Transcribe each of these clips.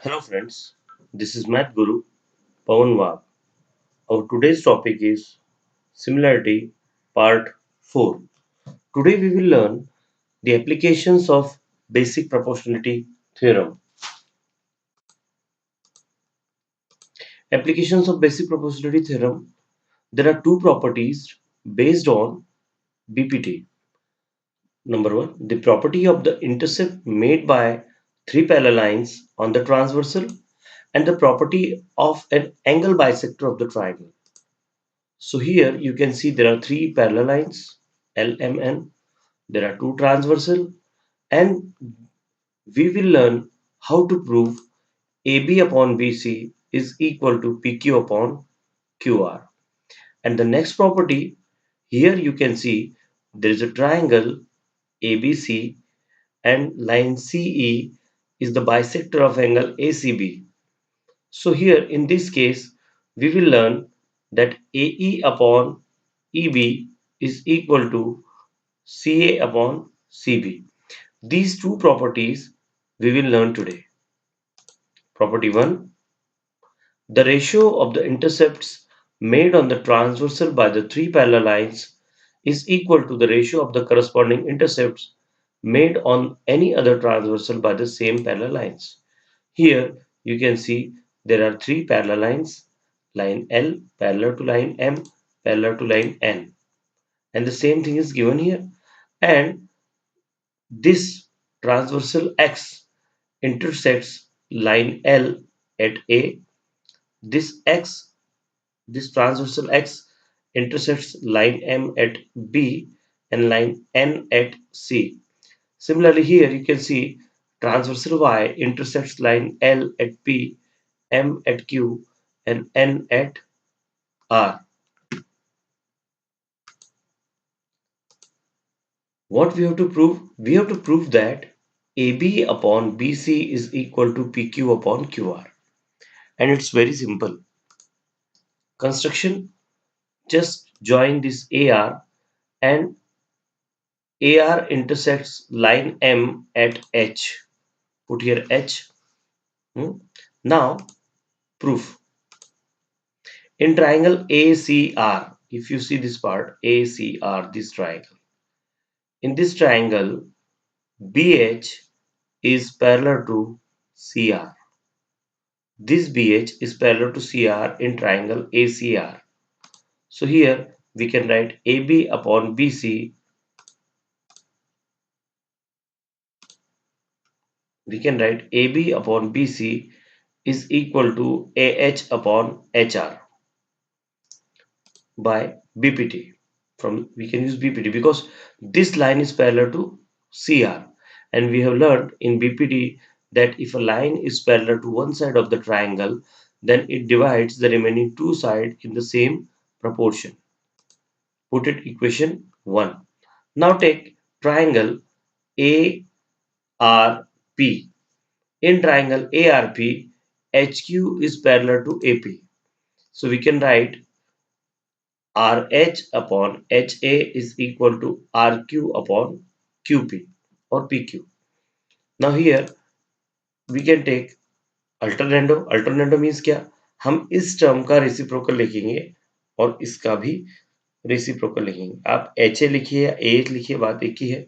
Hello friends, this is Math Guru Pawan Wag. Our today's topic is Similarity Part 4. Today we will learn the applications of Basic Proportionality Theorem. Applications of Basic Proportionality Theorem. There are two properties based on BPT. Number one, the property of the intercept made by three parallel lines on the transversal and the property of an angle bisector of the triangle. So here you can see there are three parallel lines LMN, there are two transversal, and we will learn how to prove AB upon BC is equal to PQ upon QR. And the next property, here you can see there is a triangle ABC and line CE is the bisector of angle ACB. So here in this case, we will learn that AE upon EB is equal to CA upon CB. These two properties we will learn today. Property 1. The ratio of the intercepts made on the transversal by the three parallel lines is equal to the ratio of the corresponding intercepts made on any other transversal by the same parallel lines. Here you can see there are three parallel lines, line L parallel to line M parallel to line N, and the same thing is given here. And this transversal X intersects line L at A. This X, this transversal X intersects line M at B and line N at C. Similarly, here you can see transversal Y intersects line L at P, M at Q, and N at R. What we have to prove? We have to prove that AB upon BC is equal to PQ upon QR. And it's very simple. Construction, just join this AR and AR intersects line M at H. Put here H. Now, proof. In triangle ACR, if you see this part, ACR, this triangle. In this triangle, BH is parallel to CR. This BH is parallel to CR in triangle ACR. So here we can write AB upon BC. We can write AB upon BC is equal to AH upon HR by BPT. From we can use BPT because this line is parallel to CR, and we have learned in BPT that if a line is parallel to one side of the triangle, then it divides the remaining two sides in the same proportion. Put it equation 1. Now take triangle ARP. In triangle ARP, HQ is parallel to AP. So we can write RH upon HA is equal to RQ upon QP or PQ. Now here we can take alternando. Alternando means क्या? हम इस term का reciprocal लिखेंगे और इसका भी reciprocal लिखेंगे. आप HA लिखिए या AH लिखिए, बात एक ही है.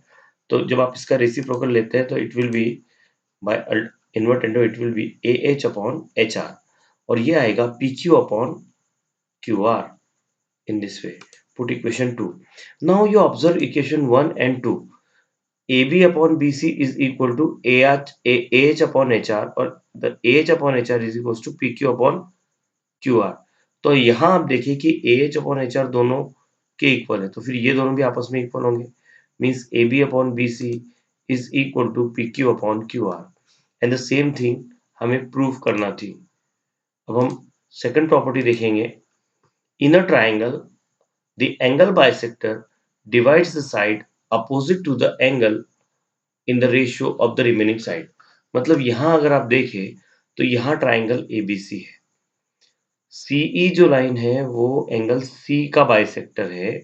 तो जब आप इसका रेसिप्रोकल लेते हैं तो it will be by invertendo it will be AH upon HR और ये आएगा PQ upon QR in this way. Put equation 2. Now you observe equation 1 and 2. AB upon BC is equal to AH upon HR और the AH upon HR is equals to PQ upon QR. तो यहाँ आप देखिए कि AH upon HR दोनों के equal है, तो फिर ये दोनों भी आपस में इक्वल होंगे. Means AB upon BC is equal to PQ upon QR. And the same thing हमें प्रूव करना थी. अब हम सेकंड प्रॉपर्टी देखेंगे. In a triangle, the angle bisector divides the side opposite to the angle in the ratio of the remaining side. मतलब यहाँ अगर आप देखें तो यहाँ ट्राइंगल ABC है. CE जो लाइन है वो एंगल C का बाइसेक्टर है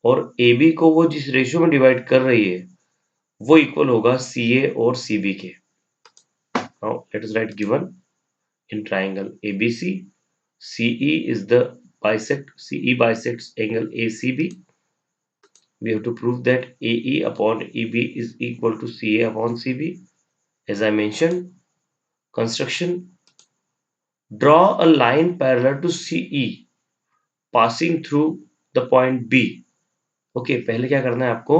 और AB को वो जिस रेशियो में डिवाइड कर रही है वो इक्वल होगा CA और CB के. Now let us write given. in triangle ABC. CE is the CE bisects angle ACB. We have to prove that AE upon EB is equal to CA upon CB. As I mentioned, construction. Draw a line parallel to CE passing through the point B. Okay पहले क्या करना है आपको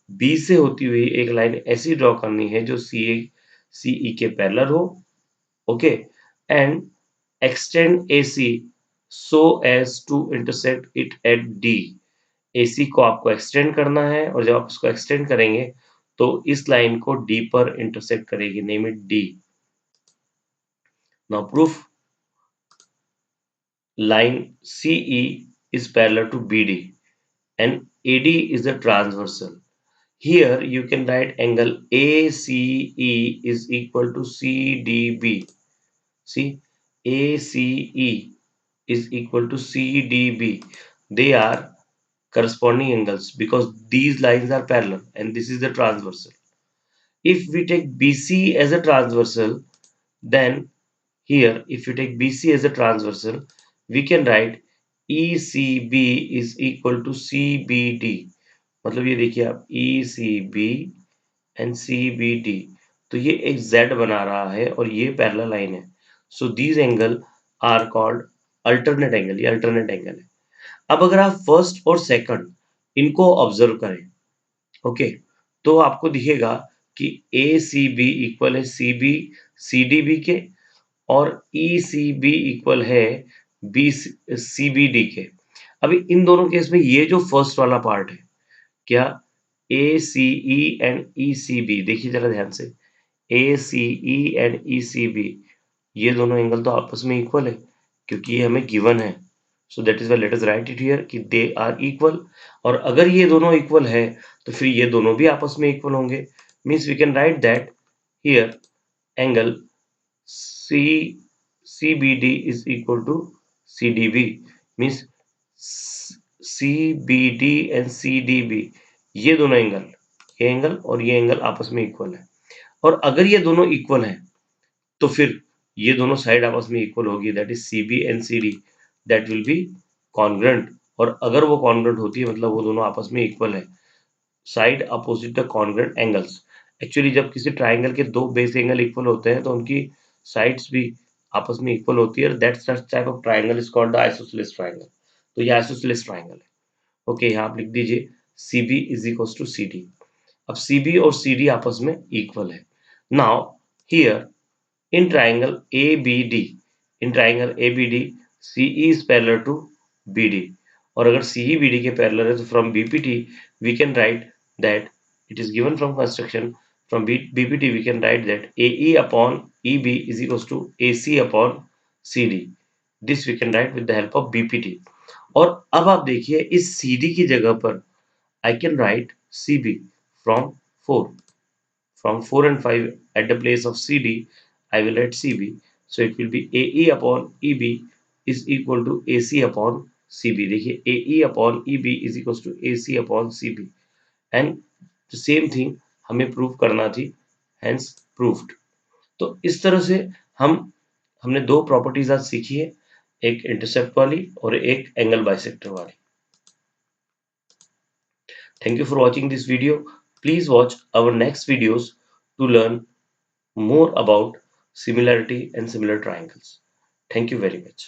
B से होती हुई एक line ऐसी ड्रॉ करनी है जो CE के पैरेलल हो. Okay and extend AC so as to intersect it at D. AC को आपको एक्सटेंड करना है और जब आप उसको एक्सटेंड करेंगे तो इस लाइन को D पर इंटरसेक्ट करेगी, name it D. Now proof. Line CE is parallel to BD and AD is a transversal. Here you can write angle ACE is equal to CDB. See, ACE is equal to CDB. They are corresponding angles because these lines are parallel and this is the transversal. If we take BC as a transversal, then here if you take BC as a transversal, we can write ECB is equal to CBD. मतलब ये देखिए आप ECB and CBD, तो ये एक Z बना रहा है और ये पैरेलल लाइन है. So these angle are called alternate angle. ये अल्टरनेट एंगल है. अब अगर आप फर्स्ट और सेकंड इनको ऑब्जर्व करें, ओके, तो आपको दिखेगा कि ACB इक्वल है CDB के और ECB इक्वल है CBD के. अभी इन दोनों केस में ये जो फर्स्ट वाला पार्ट है, क्या ACE एंड ECB, देखिए जरा ध्यान से, ACE एंड ECB ये दोनों एंगल तो आपस में इक्वल है क्योंकि ये हमें गिवन है. So that is why let us write it here कि दे आर इक्वल. और अगर ये दोनों इक्वल है तो फिर ये दोनों भी आपस में इक्वल होंगे. Means we can write that here angle CBD is equal to CDB. Means CBD and CDB ये दोनों एंगल, ये एंगल और ये एंगल आपस में इक्वल है. और अगर ये दोनों इक्वल हैं तो फिर ये दोनों साइड आपस में इक्वल होगी, that is CB and CD, that will be congruent. और अगर वो कॉन्ग्रुएंट होती है मतलब वो दोनों आपस में इक्वल है, side opposite the congruent angles. Actually जब किसी ट्राइंगल के दो बेस एंगल इक्वल होते हैं तो उनकी साइड्स भी आपस में इक्वल होती है. That such type of triangle is called the isosceles triangle. तो ये आइसोसेलेस ट्राइंगल है. ओके, यहाँ आप लिख दीजिए CB is equal to CD. अब CB और CD आपस में इक्वल है. Now here in triangle ABD, in triangle ABD CE is parallel to BD. और अगर CE BD के parallel है तो from BPT we can write that it is given from construction. From BPT we can write that AE upon EB is equals to AC upon CD. This we can write with the help of BPT. और अब आप देखिए इस CD की जगह पर I can write CB from 4. From 4 and 5 at the place of CD, I will write CB. So it will be AE upon EB is equal to AC upon CB. देखिए AE upon EB is equals to AC upon CB. And the same thing हमें prove करना थी, hence proved. तो इस तरह से हमने दो प्रॉपर्टीज आज सीखी है, एक इंटरसेप्ट वाली और एक एंगल बाइसेक्टर वाली. Thank you for watching this video. Please watch our next videos to learn more about similarity and similar triangles. Thank you very much.